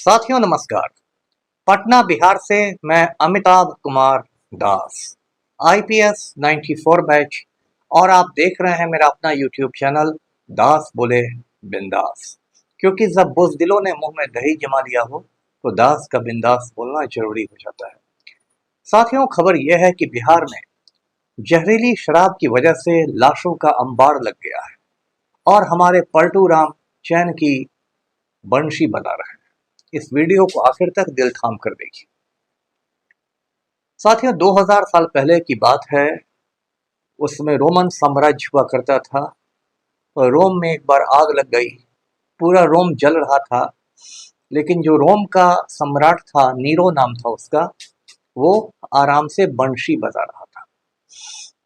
साथियों नमस्कार। पटना बिहार से मैं अमिताभ कुमार दास, आईपीएस 94 बैच, और आप देख रहे हैं मेरा अपना यूट्यूब चैनल दास बोले बिंदास। क्योंकि जब बुज़दिलों ने मुंह में दही जमा लिया हो तो दास का बिंदास बोलना जरूरी हो जाता है। साथियों, खबर यह है कि बिहार में जहरीली शराब की वजह से लाशों का अंबार लग गया है और हमारे पलटू राम चैन की बंशी बना रहे हैं। इस वीडियो को आखिर तक दिल थाम कर देखिए। साथियों, 2000 साल पहले की बात है। उसमें रोमन साम्राज्य हुआ करता था और रोम में एक बार आग लग गई। पूरा रोम जल रहा था, लेकिन जो रोम का सम्राट था, नीरो नाम था उसका, वो आराम से बंशी बजा रहा था।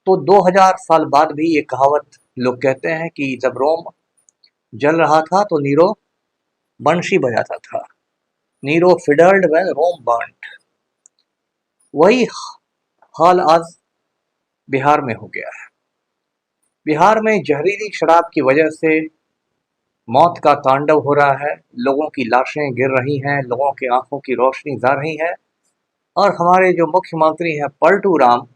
तो 2000 साल बाद भी ये कहावत लोग कहते हैं कि जब रोम जल रहा था तो नीरो बंशी बजाता था। Nero fiddled when Rome burned. वही हाल आज बिहार में हो गया है। बिहार में जहरीली शराब की वजह से मौत का तांडव हो रहा है। लोगों की लाशें गिर रही हैं, लोगों की आंखों की रोशनी जा रही है, और हमारे जो मुख्यमंत्री हैं पलटू राम,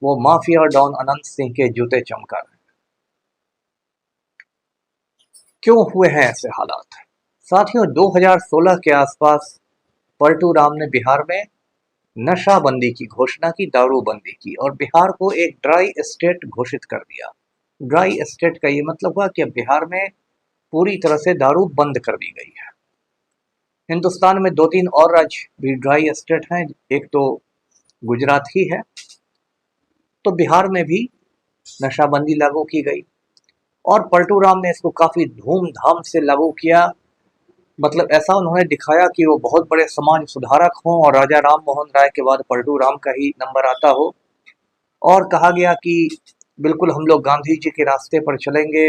वो माफिया डॉन अनंत सिंह के जूते चमका रहे हैं। क्यों हुए हैं ऐसे हालात? साथियों, 2016 के आसपास पलटू राम ने बिहार में नशाबंदी की घोषणा की, दारूबंदी की, और बिहार को एक ड्राई स्टेट घोषित कर दिया। ड्राई स्टेट का ये मतलब हुआ कि अब बिहार में पूरी तरह से दारू बंद कर दी गई है। हिंदुस्तान में 2-3 और राज्य भी ड्राई स्टेट हैं, एक तो गुजरात ही है। तो बिहार में भी नशाबंदी लागू की गई और पलटू राम ने इसको काफी धूमधाम से लागू किया। मतलब ऐसा उन्होंने दिखाया कि वो बहुत बड़े समाज सुधारक हों और राजा राम मोहन राय के बाद पलटू राम का ही नंबर आता हो। और कहा गया कि बिल्कुल हम लोग गांधी जी के रास्ते पर चलेंगे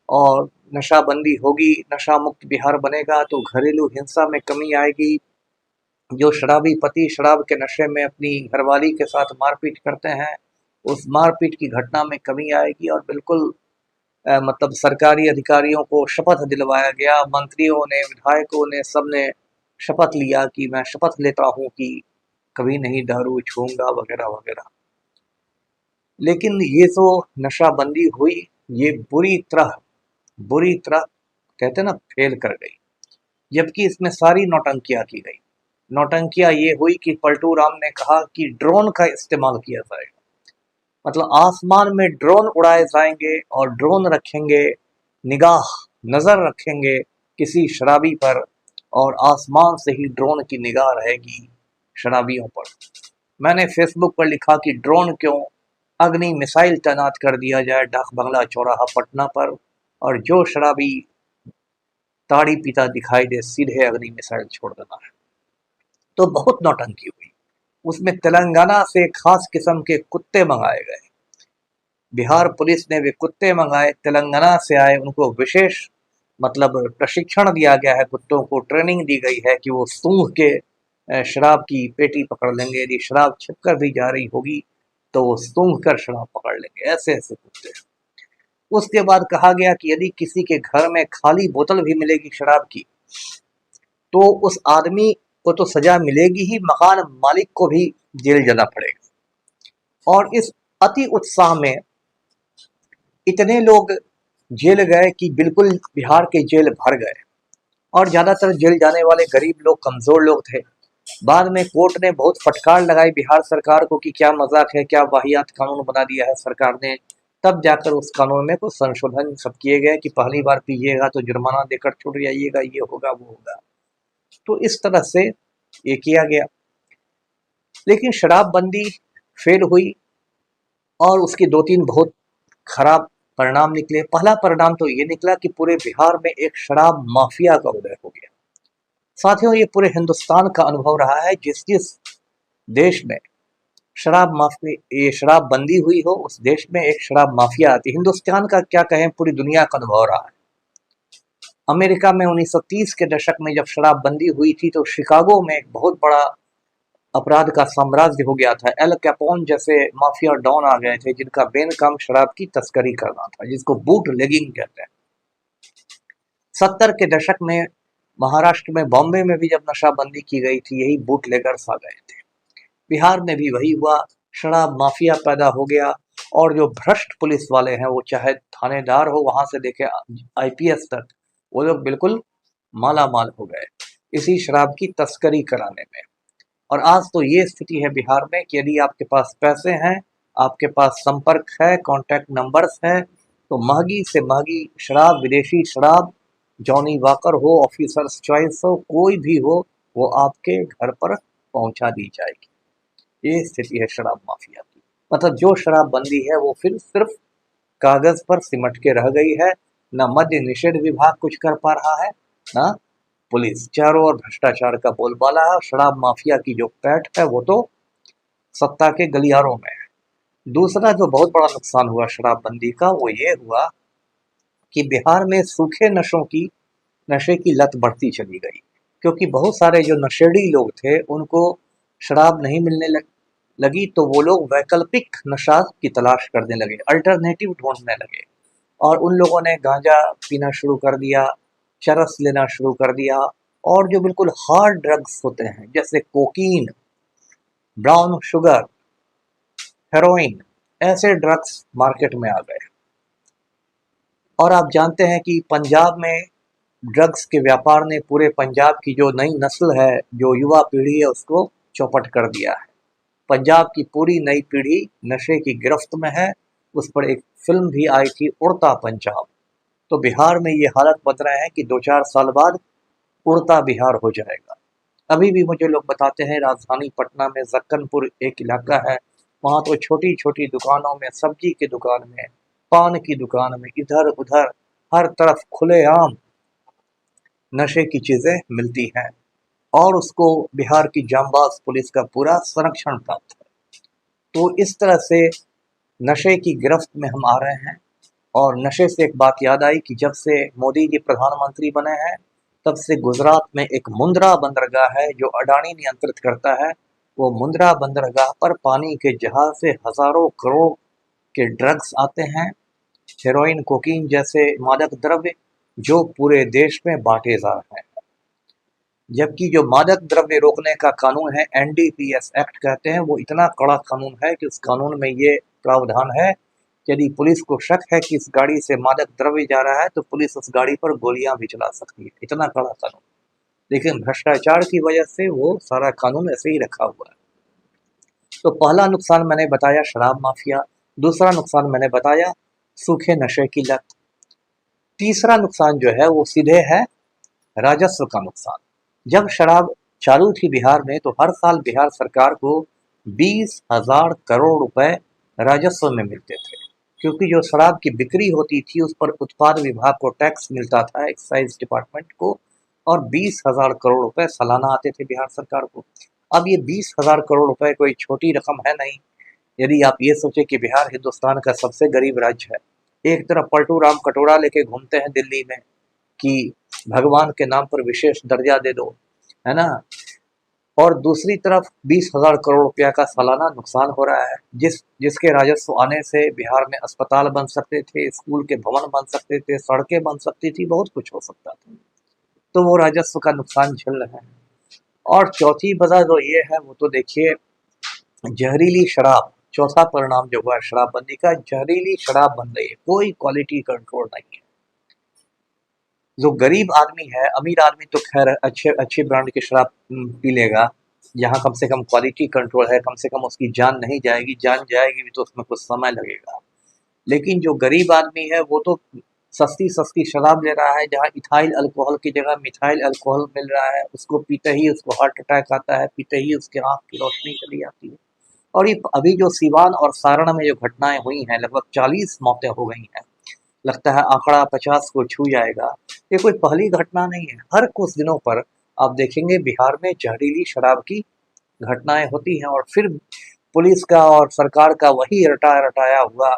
और नशाबंदी होगी, नशा मुक्त बिहार बनेगा, तो घरेलू हिंसा में कमी आएगी। जो शराबी पति शराब के नशे में अपनी घरवाली के साथ मारपीट करते हैं, उस मारपीट की घटना में कमी आएगी। और बिल्कुल मतलब सरकारी अधिकारियों को शपथ दिलवाया गया, मंत्रियों ने, विधायकों ने, सबने शपथ लिया कि मैं शपथ लेता हूं कि कभी नहीं दारू छूंगा, वगैरह वगैरह। लेकिन ये जो नशाबंदी हुई, ये बुरी तरह कहते ना फेल कर गई। जबकि इसमें सारी नौटंकियां की गई। नौटंकियां ये हुई कि पलटू राम ने कहा कि ड्रोन का इस्तेमाल किया जाएगा। मतलब आसमान में ड्रोन उड़ाए जाएंगे और ड्रोन रखेंगे, नजर रखेंगे किसी शराबी पर, और आसमान से ही ड्रोन की निगाह रहेगी शराबियों पर। मैंने फेसबुक पर लिखा कि ड्रोन क्यों, अग्नि मिसाइल तैनात कर दिया जाए डाक बंगला चौराहा पटना पर, और जो शराबी ताड़ी पीता दिखाई दे सीधे अग्नि मिसाइल छोड़ देना है। तो बहुत नौटंकी हुई। उसमें तेलंगाना से खास किस्म के कुत्ते मंगाए गए। बिहार पुलिस ने वे कुत्ते मंगाए, तेलंगाना से आए, उनको विशेष मतलब प्रशिक्षण दिया गया है, कुत्तों को ट्रेनिंग दी गई है कि वो सूंघ के शराब की पेटी पकड़ लेंगे। यदि शराब छिपकर भी जा रही होगी तो वो सूंघ कर शराब पकड़ लेंगे। ऐसे ऐसे कुत्ते। उसके बाद कहा गया कि यदि किसी के घर में खाली बोतल भी मिलेगी शराब की, तो उस आदमी को तो सजा मिलेगी ही, मकान मालिक को भी जेल जाना पड़ेगा। और इस अति उत्साह में इतने लोग जेल गए कि बिल्कुल बिहार के जेल भर गए, और ज्यादातर जेल जाने वाले गरीब लोग, कमजोर लोग थे। बाद में कोर्ट ने बहुत फटकार लगाई बिहार सरकार को कि क्या मजाक है, क्या वाहियात कानून बना दिया है सरकार ने। तब जाकर उस कानून में कुछ संशोधन सब किए गए कि पहली बार पीजिएगा तो जुर्माना देकर छूट जाइएगा, ये होगा वो होगा। तो इस तरह से ये किया गया। लेकिन शराबबंदी फेल हुई और उसके 2-3 बहुत खराब परिणाम निकले। पहला परिणाम तो ये निकला कि पूरे बिहार में एक शराब माफिया का उदय हो गया। साथियों, ये पूरे हिंदुस्तान का अनुभव रहा है। जिस जिस देश में ये शराबबंदी हुई हो, उस देश में एक शराब माफिया आती। हिंदुस्तान का क्या कहें, पूरी दुनिया का अनुभव रहा है। अमेरिका में 1930 के दशक में जब शराबबंदी हुई थी तो शिकागो में एक बहुत बड़ा अपराध का साम्राज्य हो गया था। एल कैपोन जैसे माफिया डॉन आ गए थे जिनका मेन काम शराब की तस्करी करना था, जिसको बूट लेगिंग कहते हैं। 70 के दशक में महाराष्ट्र में, बॉम्बे में भी जब नशाबंदी की गई थी, यही बूटलेगर्स आ गए थे। बिहार में भी वही हुआ, शराब माफिया पैदा हो गया, और जो भ्रष्ट पुलिस वाले हैं, वो चाहे थानेदार हो वहां से देखे आईपीएस तक, वो लोग बिल्कुल माला माल हो गए इसी शराब की तस्करी कराने में। और आज तो ये स्थिति है बिहार में कि यदि आपके पास पैसे हैं, आपके पास संपर्क है, कांटेक्ट नंबर्स हैं, तो महंगी से महंगी शराब, विदेशी शराब, जॉनी वॉकर हो, ऑफिसर्स चॉइस हो, कोई भी हो, वो आपके घर पर पहुंचा दी जाएगी। ये स्थिति है शराब माफिया की। मतलब जो शराबबंदी है वो फिर सिर्फ कागज पर सिमट के रह गई है। न मद्य निषेध विभाग कुछ कर पा रहा है, न पुलिस। चारों ओर भ्रष्टाचार का बोलबाला है। शराब माफिया की जो पैठ है वो तो सत्ता के गलियारों में है। दूसरा जो बहुत बड़ा नुकसान हुआ शराबबंदी का, वो ये हुआ कि बिहार में सूखे नशे की लत बढ़ती चली गई, क्योंकि बहुत सारे जो नशेड़ी लोग थे उनको शराब नहीं मिलने लगी, तो वो लोग वैकल्पिक नशा की तलाश करने लगे, अल्टरनेटिव ढूंढने लगे, और उन लोगों ने गांजा पीना शुरू कर दिया, चरस लेना शुरू कर दिया, और जो बिल्कुल हार्ड ड्रग्स होते हैं जैसे कोकीन, ब्राउन शुगर, हेरोइन, ऐसे ड्रग्स मार्केट में आ गए। और आप जानते हैं कि पंजाब में ड्रग्स के व्यापार ने पूरे पंजाब की जो नई नस्ल है, जो युवा पीढ़ी है, उसको चौपट कर दिया है। पंजाब की पूरी नई पीढ़ी नशे की गिरफ्त में है। उस पर एक फिल्म भी आई थी, उड़ता पंजाब। तो बिहार में ये हालत बन रहे हैं कि 2-4 साल बाद उड़ता बिहार हो जाएगा। अभी भी मुझे लोग बताते हैं, राजधानी पटना में जक्कनपुर एक इलाका है, वहाँ तो छोटी छोटी दुकानों में, सब्जी की दुकान में, पान की दुकान में, इधर उधर हर तरफ खुलेआम नशे की चीजें मिलती हैं, और उसको बिहार की जांबाज पुलिस का पूरा संरक्षण प्राप्त है। तो इस तरह से नशे की गिरफ्त में हम आ रहे हैं। और नशे से एक बात याद आई कि जब से मोदी जी प्रधानमंत्री बने हैं, तब से गुजरात में एक मुंद्रा बंदरगाह है जो अडानी नियंत्रित करता है। वो मुंद्रा बंदरगाह पर पानी के जहाज से हजारों करोड़ के ड्रग्स आते हैं, हेरोइन, कोकीन जैसे मादक द्रव्य, जो पूरे देश में बांटे जा रहे हैं। जबकि जो मादक द्रव्य रोकने का कानून है, एनडीपीएस एक्ट कहते हैं, वो इतना कड़ा कानून है कि उस कानून में ये प्रावधान है कि यदि पुलिस को शक है कि इस गाड़ी से मादक द्रव्य जा रहा है, तो पुलिस उस गाड़ी पर गोलियां भी चला सकती है। इतना कड़ा कानून। लेकिन भ्रष्टाचार की वजह से वो सारा कानून ऐसे ही रखा हुआ है। तो पहला नुकसान मैंने बताया शराब माफिया, दूसरा नुकसान मैंने बताया सूखे नशे की लत, तीसरा नुकसान जो है वो सीधे है राजस्व का नुकसान। जब शराब चालू थी बिहार में, तो हर साल बिहार सरकार को 20,000 करोड़ रुपए राजस्व में मिलते थे, क्योंकि जो शराब की बिक्री होती थी उस पर उत्पाद विभाग को टैक्स मिलता था, एक्साइज डिपार्टमेंट को, और 20,000 करोड़ रुपए सालाना आते थे बिहार सरकार को। अब ये 20,000 करोड़ रुपए कोई छोटी रकम है नहीं। यदि आप ये सोचे कि बिहार हिंदुस्तान का सबसे गरीब राज्य है, एक तरफ पलटू राम कटोरा लेके घूमते हैं दिल्ली में कि भगवान के नाम पर विशेष दर्जा दे दो, है ना, और दूसरी तरफ 20,000 करोड़ रुपया का सालाना नुकसान हो रहा है, जिसके राजस्व आने से बिहार में अस्पताल बन सकते थे, स्कूल के भवन बन सकते थे, सड़कें बन सकती थी, बहुत कुछ हो सकता था। तो वो राजस्व का नुकसान झेल रहे हैं। और चौथी वजह जो ये है, वो तो देखिए जहरीली शराब। चौथा परिणाम जो हुआ शराबबंदी का, जहरीली शराब बन रही है, कोई क्वालिटी कंट्रोल नहीं है। जो गरीब आदमी है, अमीर आदमी तो खैर अच्छे अच्छे ब्रांड की शराब पी लेगा, जहाँ कम से कम क्वालिटी कंट्रोल है, कम से कम उसकी जान नहीं जाएगी, जान जाएगी भी तो उसमें कुछ समय लगेगा। लेकिन जो गरीब आदमी है वो तो सस्ती सस्ती शराब ले रहा है, जहाँ इथाइल अल्कोहल की जगह मिथाइल अल्कोहल मिल रहा है, उसको पीते ही उसको हार्ट अटैक आता है, पीते ही उसके आँख की रोशनी चली जाती है। और ये अभी जो सीवान और सारण में जो घटनाएं हुई हैं, लगभग 40 मौतें हो गई हैं, लगता है आंकड़ा 50 को छू जाएगा। ये कोई पहली घटना नहीं है। हर कुछ दिनों पर आप देखेंगे बिहार में जहरीली शराब की घटनाएं होती हैं, और फिर पुलिस का और सरकार का वही रटाया रटाया हुआ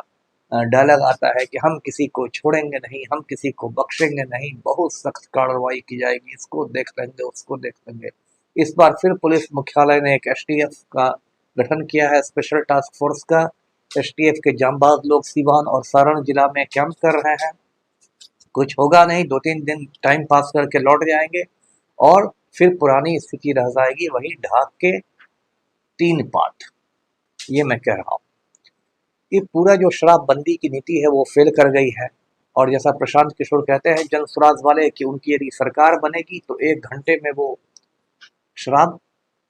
डायलॉग आता है कि हम किसी को छोड़ेंगे नहीं, हम किसी को बख्शेंगे नहीं, बहुत सख्त कार्रवाई की जाएगी, इसको देख लेंगे, उसको देख लेंगे। इस बार फिर पुलिस मुख्यालय ने एक एसटीएफ का गठन किया है, स्पेशल टास्क फोर्स का। एसटीएफ के जांबाज लोग सीवान और सारण जिला में कैंप कर रहे हैं। कुछ होगा नहीं, 2-3 दिन टाइम पास करके लौट जाएंगे, और फिर पुरानी स्थिति रह जाएगी, वही ढाक के 3 पार्ट। ये मैं कह रहा हूँ। ये पूरा जो शराबबंदी की नीति है वो फेल कर गई है। और जैसा प्रशांत किशोर कहते हैं जन स्वराज वाले कि उनकी यदि सरकार बनेगी तो 1 घंटे में वो शराब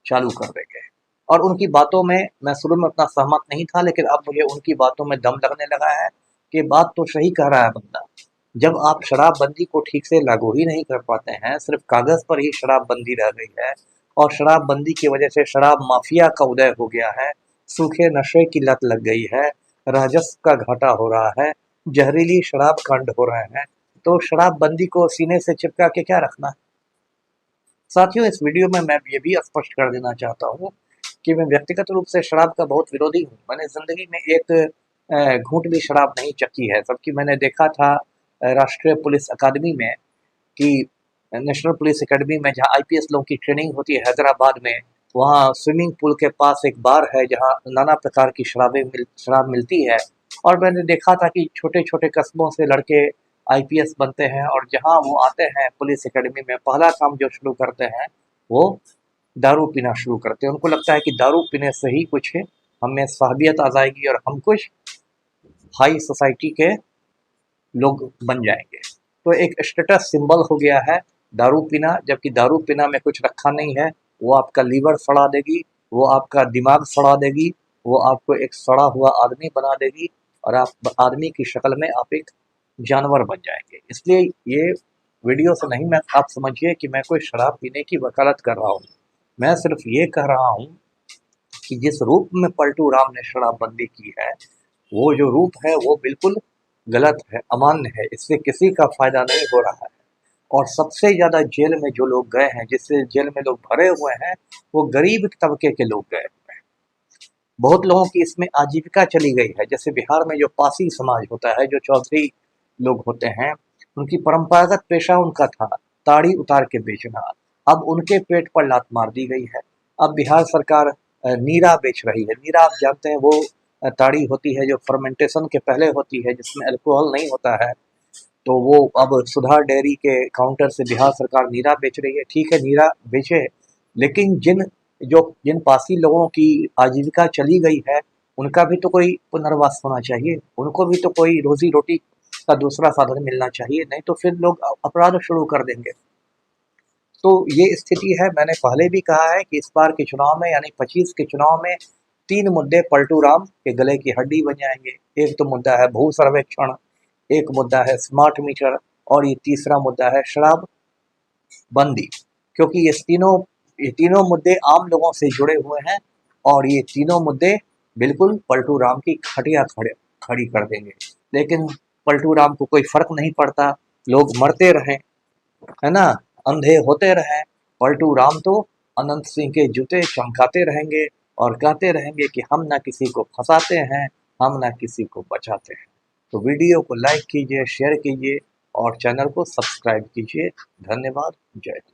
चालू कर देंगे। और उनकी बातों में मैं शुरू में उतना सहमत नहीं था, लेकिन अब मुझे उनकी बातों में दम लगने लगा है कि बात तो सही कह रहा है बंदा। जब आप शराबबंदी को ठीक से लागू ही नहीं कर पाते हैं, सिर्फ कागज पर ही शराबबंदी रह गई है, और शराबबंदी की वजह से शराब माफिया का उदय हो गया है, सूखे नशे की लत लग गई है, राजस्व का घाटा हो रहा है, जहरीली शराब कांड हो रहे हैं, तो शराबबंदी को सीने से चिपका के क्या रखना है। साथियों, इस वीडियो में मैं ये भी स्पष्ट कर देना चाहता हूँ कि मैं व्यक्तिगत रूप से शराब का बहुत विरोधी हूँ। मैंने ज़िंदगी में एक घूंट भी शराब नहीं चखी है, जबकि मैंने देखा था राष्ट्रीय पुलिस अकादमी में कि नेशनल पुलिस अकेडमी में जहाँ आईपीएस लोगों की ट्रेनिंग होती है हैदराबाद में, वहाँ स्विमिंग पूल के पास एक बार है जहाँ नाना प्रकार की शराब मिलती है। और मैंने देखा था कि छोटे छोटे कस्बों से लड़के आईपीएस बनते हैं, और जहाँ वो आते हैं पुलिस एकेडमी में, पहला काम जो शुरू करते हैं वो दारू पीना शुरू करते हैं। उनको लगता है कि दारू पीने से ही कुछ हमें साहबियत आ जाएगी और हम कुछ हाई सोसाइटी के लोग बन जाएंगे। तो एक स्टेटस सिंबल हो गया है दारू पीना, जबकि दारू पीना में कुछ रखा नहीं है। वो आपका लीवर सड़ा देगी, वो आपका दिमाग सड़ा देगी, वो आपको एक सड़ा हुआ आदमी बना देगी, और आप आदमी की शक्ल में आप एक जानवर बन जाएंगे। इसलिए ये वीडियो से नहीं, मैं आप समझिए कि मैं कोई शराब पीने की वकालत कर रहा हूँ। मैं सिर्फ ये कह रहा हूँ कि जिस रूप में पलटू राम ने शराबबंदी की है, वो जो रूप है वो बिल्कुल गलत है, अमान्य है, इससे किसी का फायदा नहीं हो रहा है। और सबसे ज़्यादा जेल में जो लोग गए हैं, जिससे जेल में लोग भरे हुए हैं, वो गरीब तबके के लोग गए हुए हैं। बहुत लोगों की इसमें आजीविका चली गई है। जैसे बिहार में जो पासी समाज होता है, जो चौधरी लोग होते हैं, उनकी परंपरागत पेशा उनका था ताड़ी उतार के बेचना। अब उनके पेट पर लात मार दी गई है। अब बिहार सरकार नीरा बेच रही है। नीरा आप जानते हैं, वो ताड़ी होती है जो फर्मेंटेशन के पहले होती है, जिसमें अल्कोहल नहीं होता है। तो वो अब सुधा डेयरी के काउंटर से बिहार सरकार नीरा बेच रही है। ठीक है, नीरा बेचे, लेकिन जिन पासी लोगों की आजीविका चली गई है, उनका भी तो कोई पुनर्वास होना चाहिए, उनको भी तो कोई रोजी रोटी का दूसरा साधन मिलना चाहिए, नहीं तो फिर लोग अपराध शुरू कर देंगे। तो ये स्थिति है। मैंने पहले भी कहा है कि इस बार के चुनाव में, यानी 25 के चुनाव में, 3 मुद्दे पलटू राम के गले की हड्डी बन जाएंगे। एक तो मुद्दा है भू सर्वेक्षण, एक मुद्दा है स्मार्ट मीटर, और ये तीसरा मुद्दा है शराब बंदी। क्योंकि ये तीनों मुद्दे आम लोगों से जुड़े हुए हैं, और ये तीनों मुद्दे बिल्कुल पलटू राम की खटिया खड़ी कर देंगे। लेकिन पलटू राम को कोई फर्क नहीं पड़ता, लोग मरते रहें, है ना, अंधे होते रहें, पलटू राम तो अनंत सिंह के जूते चमकाते रहेंगे और कहते रहेंगे कि हम ना किसी को फंसाते हैं, हम ना किसी को बचाते हैं। तो वीडियो को लाइक कीजिए, शेयर कीजिए और चैनल को सब्सक्राइब कीजिए। धन्यवाद। जय हिंद।